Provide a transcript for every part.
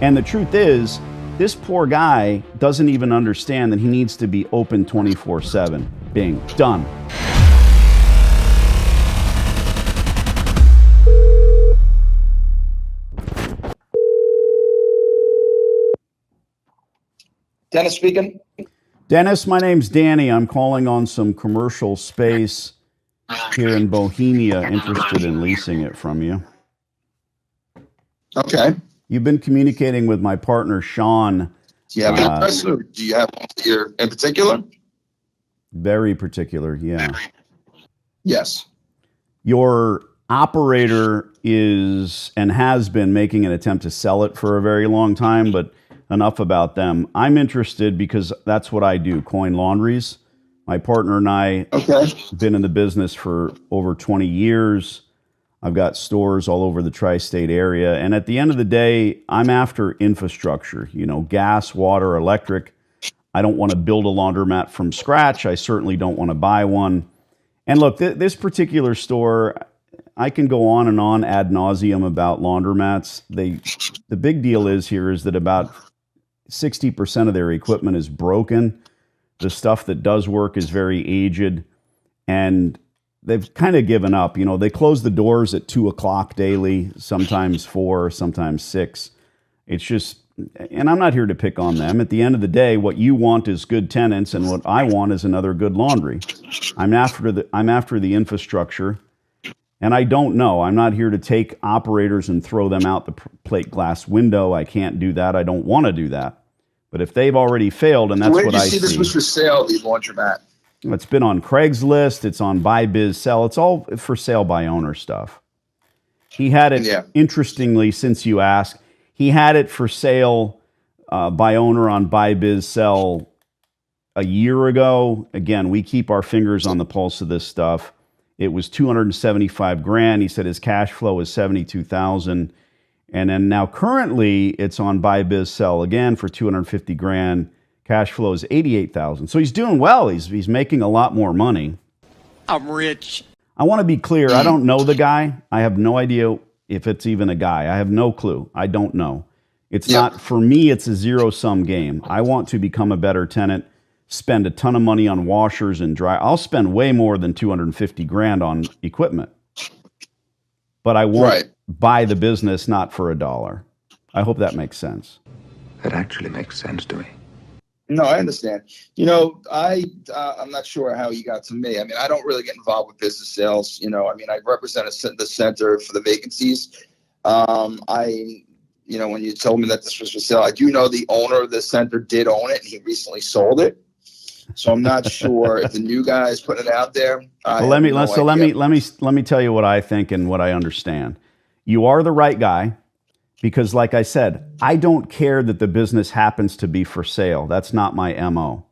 And the truth is, this poor guy doesn't even understand that he needs to be open 24/7. Bing, done. Dennis speaking. Dennis, my name's Danny. I'm calling on some commercial space here in Bohemia, interested in leasing it from you. Okay. You've been communicating with my partner, Sean. Do you have an address, or do you have one here in particular? Very particular, yeah. Yes. Your operator is and has been making an attempt to sell it for a very long time, but enough about them. I'm interested because that's what I do, coin laundries. My partner and I have been in the business for over 20 years. I've got stores all over the tri-state area. And at the end of the day, I'm after infrastructure, gas, water, electric. I don't want to build a laundromat from scratch. I certainly don't want to buy one. And look, this particular store, I can go on and on ad nauseum about laundromats. The big deal is that about 60% of their equipment is broken. The stuff that does work is very aged, and they've kind of given up. They close the doors at 2:00 daily, sometimes 4, sometimes 6. It's just, and I'm not here to pick on them. At the end of the day, what you want is good tenants, and what I want is another good laundry. I'm after the infrastructure, and I don't know. I'm not here to take operators and throw them out the plate glass window. I can't do that. I don't want to do that. But if they've already failed, and that's what I see. Where did you see this was for sale, the laundromat? It's been on CRAISGSLIST. It's on Biz Sell. It's all for sale by owner stuff. He had it, interestingly, since you asked, he had it for sale by owner on Biz Sell a year ago. Again, we keep our fingers on the pulse of this stuff. It was $275,000. He said his cash flow is $72,000. And then now currently it's on Biz Sell again for $250,000. Cash flow is $88,000. So he's doing well. He's making a lot more money. I'm rich. I want to be clear. I don't know the guy. I have no idea if it's even a guy. I have no clue. I don't know. It's not, for me, it's a zero-sum game. I want to become a better tenant, spend a ton of money on washers and dry. I'll spend way more than $250,000 on equipment. But I won't buy the business, not for $1. I hope that makes sense. That actually makes sense to me. No, I understand. I'm not sure how you got to me. I mean, I don't really get involved with business sales. I represent the center for the vacancies. When you told me that this was for sale, I do know the owner of the center did own it, and he recently sold it. So I'm not sure if the new guy is putting it out there. Let me tell you what I think and what I understand. You are the right guy. Because like I said, I don't care that the business happens to be for sale. That's not my MO.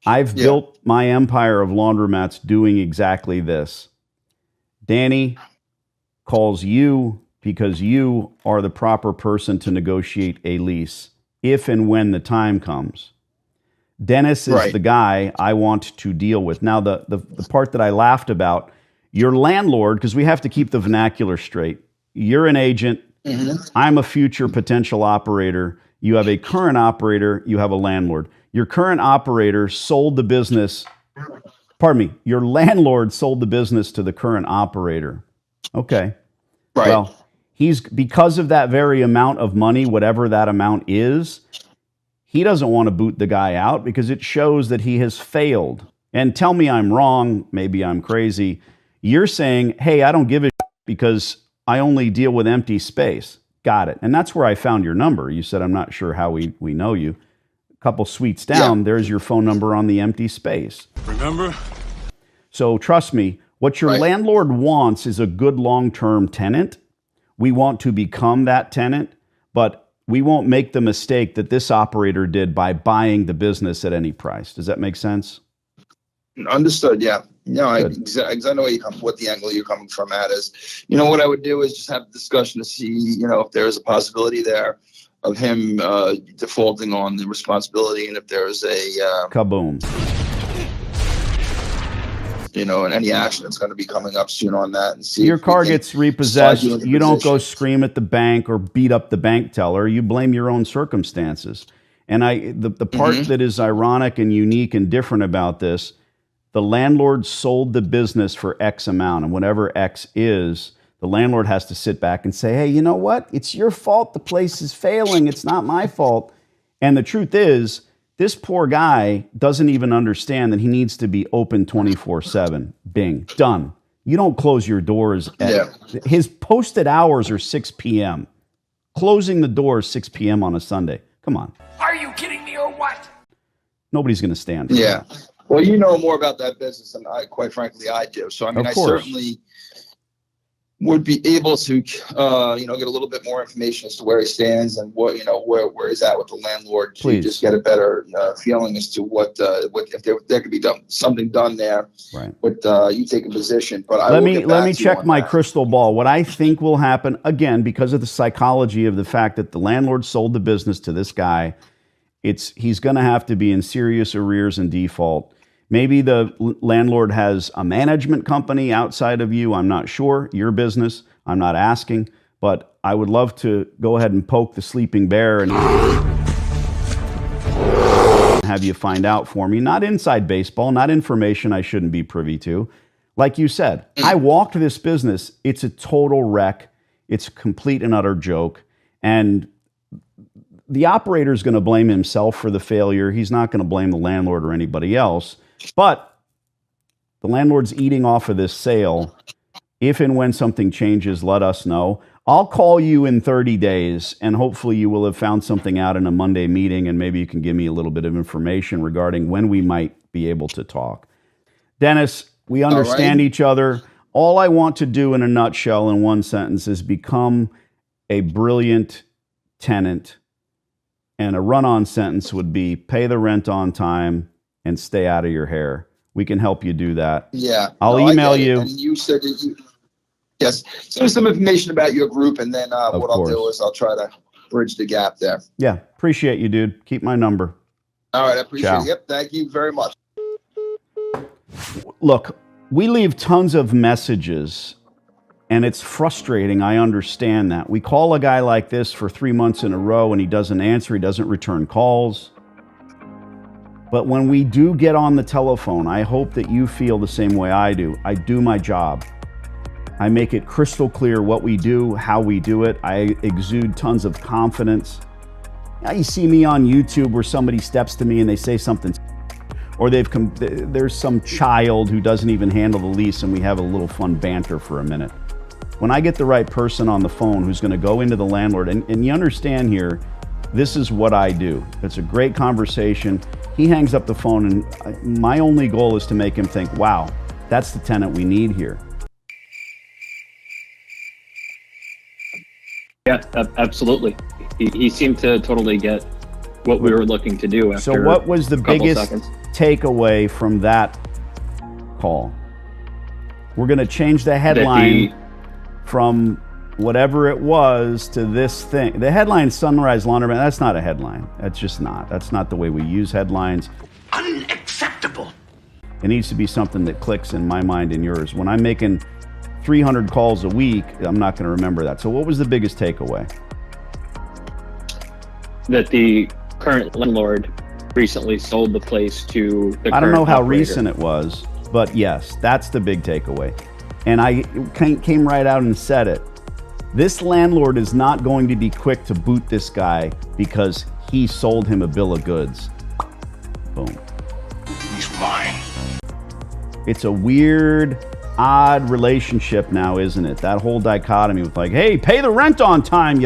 I've built my empire of laundromats doing exactly this. Danny calls you because you are the proper person to negotiate a lease if and when the time comes. Dennis is the guy I want to deal with. Now, the part that I laughed about, your landlord, because we have to keep the vernacular straight. You're an agent. I'm a future potential operator. You have a current operator. You have a landlord. Your current operator sold the business. Pardon me. Your landlord sold the business to the current operator. Okay. Right. Well, because of that very amount of money, whatever that amount is, he doesn't want to boot the guy out because it shows that he has failed. And tell me I'm wrong. Maybe I'm crazy. You're saying, hey, I don't give a shit because I only deal with empty space. Got it. And that's where I found your number. You said, I'm not sure how we know you. A couple suites down, there's your phone number on the empty space. Remember? So trust me, what your landlord wants is a good long-term tenant. We want to become that tenant, but we won't make the mistake that this operator did by buying the business at any price. Does that make sense? Understood. Yeah. No, I know what the angle you're coming from at is. What I would do is just have a discussion to see, if there is a possibility there of him defaulting on the responsibility, and if there's a kaboom. and any action that's going to be coming up soon on that, and see your if we car can gets start repossessed. doing the You don't go position. scream at the bank or beat up the bank teller. You blame your own circumstances. And the part that is ironic and unique and different about this, the landlord sold the business for X amount, and whatever X is, the landlord has to sit back and say, hey, you know what? It's your fault the place is failing. It's not my fault. And the truth is, this poor guy doesn't even understand that he needs to be open 24/7. Bing, done. You don't close your doors his posted hours are 6 p.m. Closing the doors 6 p.m. on a Sunday. Come on. Are you kidding me or what? Nobody's going to stand for Yeah. that. Well, you know more about that business than quite frankly, I do. So, I mean, I certainly would be able to, get a little bit more information as to where he stands and what, where he's at with the landlord to Please. just get a better feeling as to what if there could be something done there Right. with you taking position. But let me check my crystal ball. What I think will happen, again, because of the psychology of the fact that the landlord sold the business to this guy, he's going to have to be in serious arrears and default. Maybe the landlord has a management company outside of you. I'm not sure. Your business. I'm not asking. But I would love to go ahead and poke the sleeping bear and have you find out for me. Not inside baseball, not information I shouldn't be privy to. Like you said, I walked this business. It's a total wreck. It's a complete and utter joke. And the operator is going to blame himself for the failure. He's not going to blame the landlord or anybody else. But the landlord's eating off of this sale. If and when something changes, let us know. I'll call you in 30 days, and hopefully you will have found something out in a Monday meeting, and maybe you can give me a little bit of information regarding when we might be able to talk. Dennis, we understand each other. All I want to do in a nutshell, in one sentence, is become a brilliant tenant. And a run-on sentence would be pay the rent on time and stay out of your hair. We can help you do that. Yeah. I'll email you. And you said that yes. So some information about your group, and then what I'll do is I'll try to bridge the gap there. Yeah. Appreciate you, dude. Keep my number. All right. I appreciate Ciao. it. Yep. Thank you very much. Look, we leave tons of messages, and it's frustrating. I understand that. We call a guy like this for 3 months in a row, and he doesn't answer. He doesn't return calls. But when we do get on the telephone, I hope that you feel the same way I do. I do my job. I make it crystal clear what we do, how we do it. I exude tons of confidence. Now you see me on YouTube where somebody steps to me and they say something, or there's some child who doesn't even handle the lease, and we have a little fun banter for a minute. When I get the right person on the phone who's going to go into the landlord, and you understand here, this is what I do. It's a great conversation. He hangs up the phone, and my only goal is to make him think, wow, that's the tenant we need here. Yeah, absolutely. He seemed to totally get what we were looking to do after. So what was the biggest seconds. takeaway from that call? We're going to change the headline from whatever it was to this thing. The headline Sunrise Laundromat, that's not a headline. That's just not. That's not the way we use headlines. Unacceptable. It needs to be something that clicks in my mind and yours. When I'm making 300 calls a week, I'm not going to remember that. So what was the biggest takeaway? That the current landlord recently sold the place to the I don't know how operator. recent it was, but yes, that's the big takeaway. And I came right out and said it. This landlord is not going to be quick to boot this guy because he sold him a bill of goods. Boom. He's mine. It's a weird, odd relationship now, isn't it? That whole dichotomy with like, hey, pay the rent on time,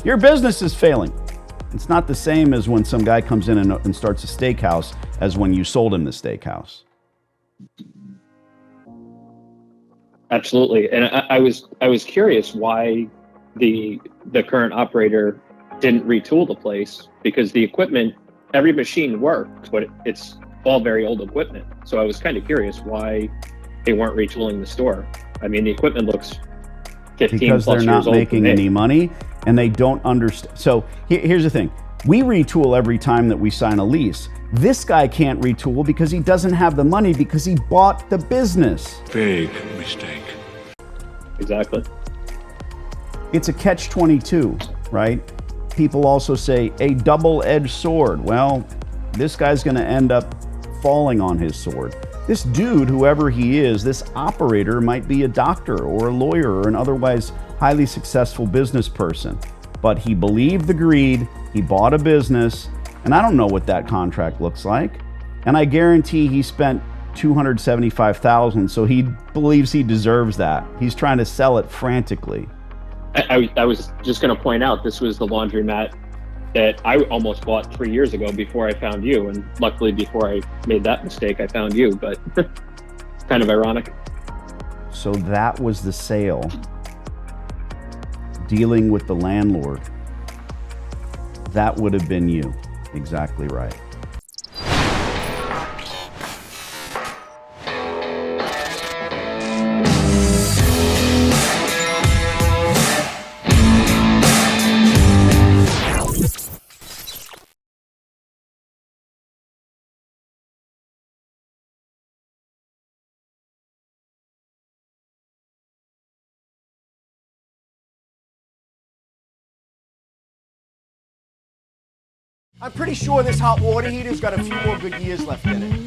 your business is failing. It's not the same as when some guy comes in and starts a steakhouse as when you sold him the steakhouse. Absolutely, and I was curious why the current operator didn't retool the place, because the equipment, every machine worked, but it's all very old equipment. So I was kind of curious why they weren't retooling the store. I mean, the equipment looks 15 because plus they're years not old making any money and they don't understand. So here's the thing. We retool every time that we sign a lease. This guy can't retool because he doesn't have the money because he bought the business. Big mistake. Exactly. It's a catch-22, right? People also say a double-edged sword. Well, this guy's going to end up falling on his sword. This dude, whoever he is, this operator might be a doctor or a lawyer or an otherwise highly successful business person. But he believed the greed, he bought a business, and I don't know what that contract looks like. And I guarantee he spent $275,000, so he believes he deserves that. He's trying to sell it frantically. I was just going to point out, this was the laundromat that I almost bought 3 years ago before I found you. And luckily, before I made that mistake, I found you. But kind of ironic. So that was the sale. Dealing with the landlord. That would have been you. Exactly right. I'm pretty sure this hot water heater's got a few more good years left in it.